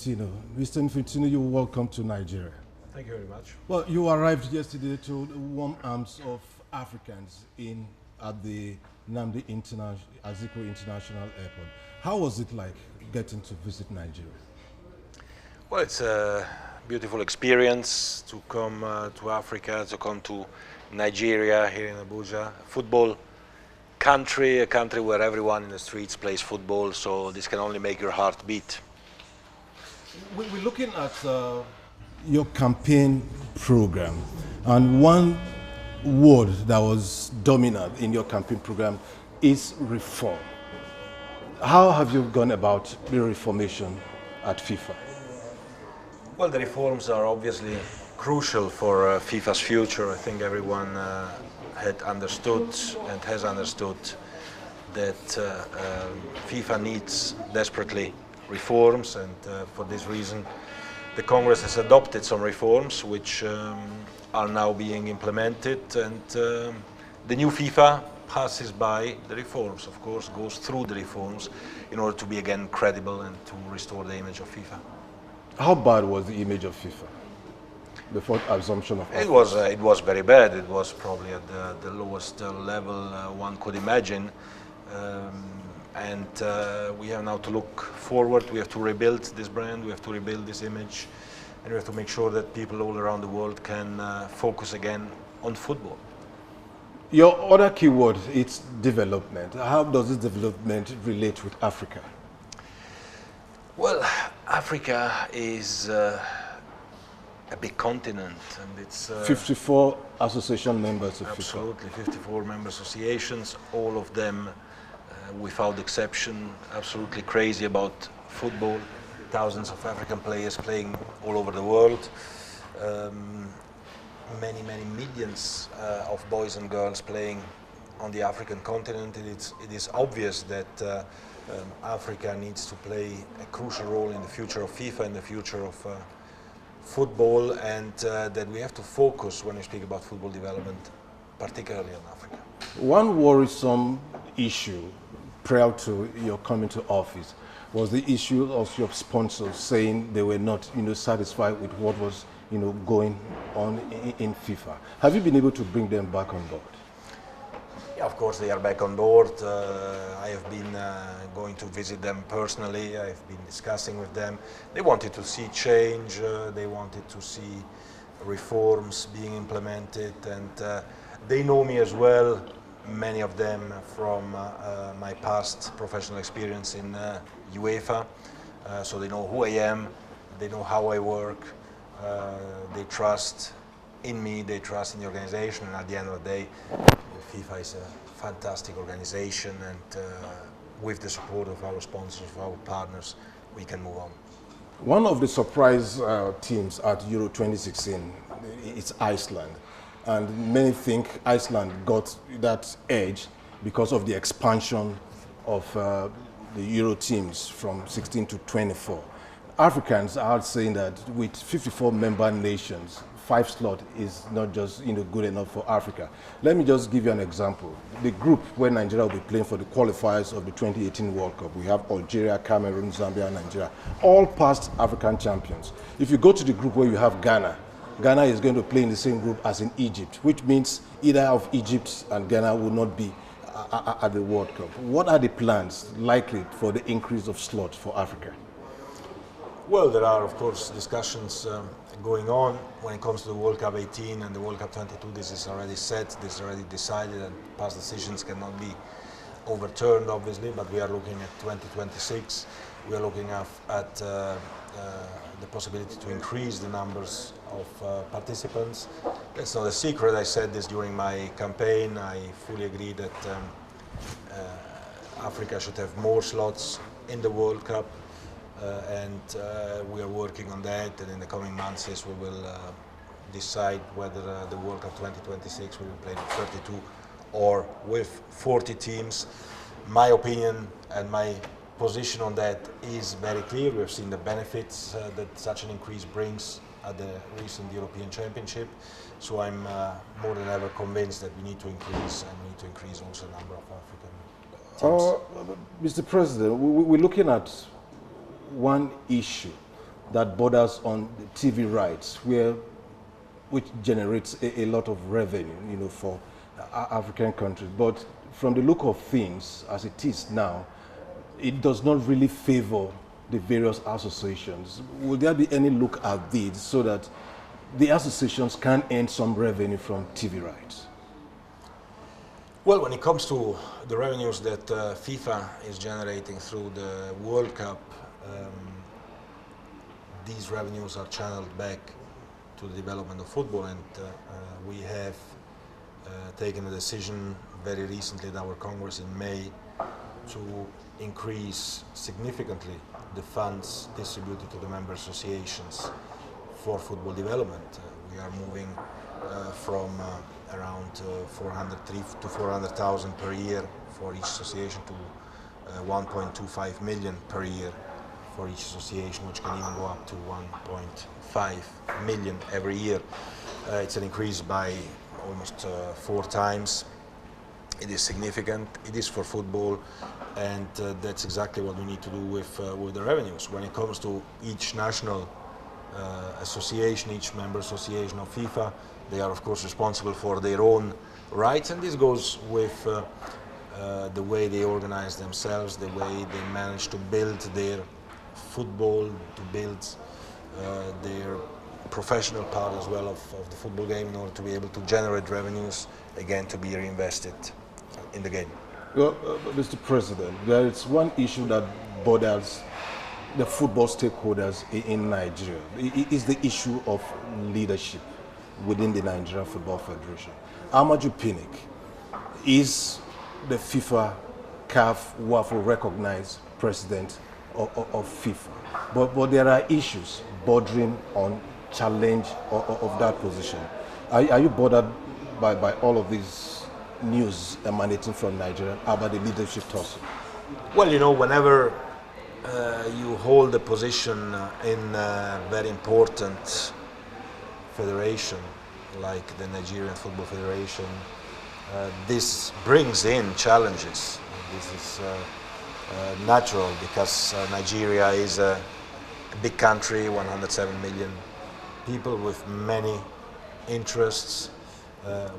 Infantino. Mr. Infantino, you're welcome to Nigeria. Thank you very much. Well, you arrived yesterday to the warm arms of Africans at the Nnamdi Azikiwe International Airport. How was it like getting to visit Nigeria? Well, it's a beautiful experience to come to Africa, to come to Nigeria here in Abuja. Football country, a country where everyone in the streets plays football, so this can only make your heart beat. We're looking at your campaign program, and one word that was dominant in your campaign program is reform. How have you gone about the reformation at FIFA? Well, the reforms are obviously crucial for FIFA's future. I think everyone had understood and has understood that FIFA needs desperately reforms, and for this reason the Congress has adopted some reforms which are now being implemented, and the new FIFA passes by the reforms, of course, goes through the reforms in order to be again credible and to restore the image of FIFA. How bad was the image of FIFA before assumption of office? It was very bad. It was probably at the lowest level one could imagine. And we have now to look forward. We have to rebuild this brand, we have to rebuild this image, and we have to make sure that people all around the world can focus again on football. Your other keyword is development. How does this development relate with Africa? Well, Africa is a big continent, and it's 54 association members of absolutely, 54 member associations, all of them without exception, absolutely crazy about football. Thousands of African players playing all over the world. Many millions of boys and girls playing on the African continent. It is obvious that Africa needs to play a crucial role in the future of FIFA, in the future of football, and that we have to focus when we speak about football development, particularly on Africa. One worrisome issue prior to your coming to office was the issue of your sponsors saying they were not, satisfied with what was, going on in FIFA. Have you been able to bring them back on board? Yeah, of course they are back on board. I have been going to visit them personally. I've been discussing with them. They wanted to see change. They wanted to see reforms being implemented, and they know me as well. Many of them from my past professional experience in UEFA, so they know who I am, they know how I work, they trust in me, they trust in the organization, and at the end of the day, FIFA is a fantastic organization, and with the support of our sponsors, of our partners, we can move on. One of the surprise teams at Euro 2016 is Iceland. And many think Iceland got that edge because of the expansion of the Euro teams from 16 to 24. Africans are saying that with 54 member nations, 5 slot is not just good enough for Africa. Let me just give you an example. The group where Nigeria will be playing for the qualifiers of the 2018 World Cup, we have Algeria, Cameroon, Zambia, and Nigeria, all past African champions. If you go to the group where you have Ghana is going to play in the same group as in Egypt, which means either of Egypt and Ghana will not be at the World Cup. What are the plans likely for the increase of slots for Africa? Well, there are, of course, discussions going on when it comes to the World Cup 18 and the World Cup 22. This is already set, this is already decided, and past decisions cannot be overturned, obviously, but we are looking at 2026. We are looking at the possibility to increase the numbers of participants. That's not a secret. I said this during my campaign. I fully agree that Africa should have more slots in the World Cup, and we are working on that, and in the coming months we will decide whether the World Cup 2026 will be played with 32 or with 40 teams. My opinion and my position on that is very clear. We've seen the benefits that such an increase brings at the recent European Championship. So I'm more than ever convinced that we need to increase, and we need to increase also the number of African teams. Mr. President, we're looking at one issue that borders on the TV rights, which generates a lot of revenue, you know, for African countries. But from the look of things, as it is now, it does not really favor the various associations. Will there be any look at this so that the associations can earn some revenue from TV rights? Well, when it comes to the revenues that FIFA is generating through the World Cup, these revenues are channeled back to the development of football, and we have taken a decision very recently at our Congress in May to increase significantly the funds distributed to the member associations for football development. We are moving from around 403 to 400,000 per year for each association to 1.25 million per year for each association, which can even go up to 1.5 million every year. It's an increase by almost 4 times. It is significant. It is for football, and that's exactly what we need to do with the revenues. When it comes to each national association, each member association of FIFA, they are of course responsible for their own rights, and this goes with the way they organize themselves, the way they manage to build their football, to build their professional part as well of the football game in order to be able to generate revenues, again to be reinvested in the game. Well, Mr. President, there is one issue that bothers the football stakeholders in Nigeria. It is the issue of leadership within the Nigerian Football Federation. Amaju Pinnick is the FIFA CAF WAFO recognized president of FIFA. But there are issues bordering on challenge of that position. Are you bothered by all of these news emanating from Nigeria about the leadership tussle? Well, you know, whenever you hold a position in a very important federation like the Nigerian Football Federation, this brings in challenges. This is natural because Nigeria is a big country, 107 million people with many interests,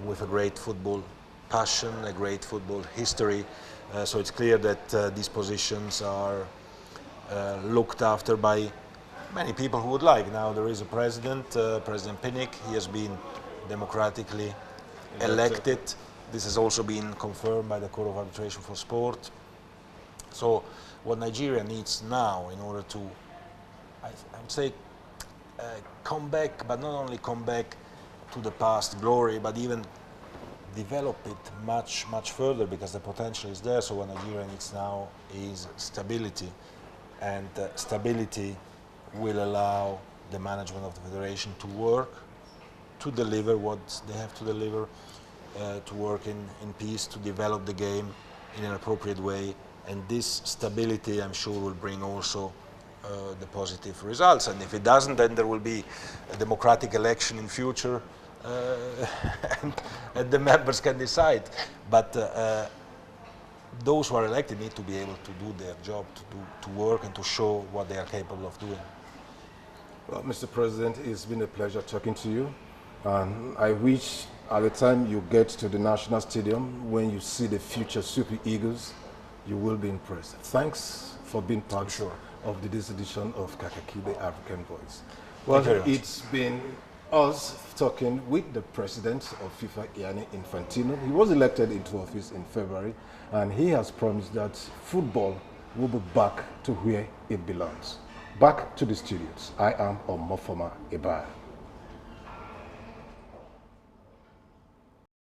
with a great football passion, a great football history. So it's clear that these positions are looked after by many people who would like. Now there is a president, President Pinnick. He has been democratically elected. This has also been confirmed by the Court of Arbitration for Sport. So what Nigeria needs now in order to, I would say, come back, but not only come back to the past glory, but even develop it much, much further, because the potential is there. So what Nigeria needs now is stability, and stability will allow the management of the federation to work, to deliver what they have to deliver, to work in peace, to develop the game in an appropriate way. And this stability, I'm sure, will bring also the positive results. And if it doesn't, then there will be a democratic election in future, and the members can decide. But those who are elected need to be able to do their job, to work and to show what they are capable of doing. Well, Mr. President, it's been a pleasure talking to you. And I wish at the time you get to the National Stadium, when you see the future Super Eagles, you will be impressed. Thanks for being part of this edition of Kakaki, the African Voice. Well, it's been us talking with the president of FIFA, Gianni Infantino. He was elected into office in February, and he has promised that football will be back to where it belongs. Back to the studios. I am Omofoma Ebare.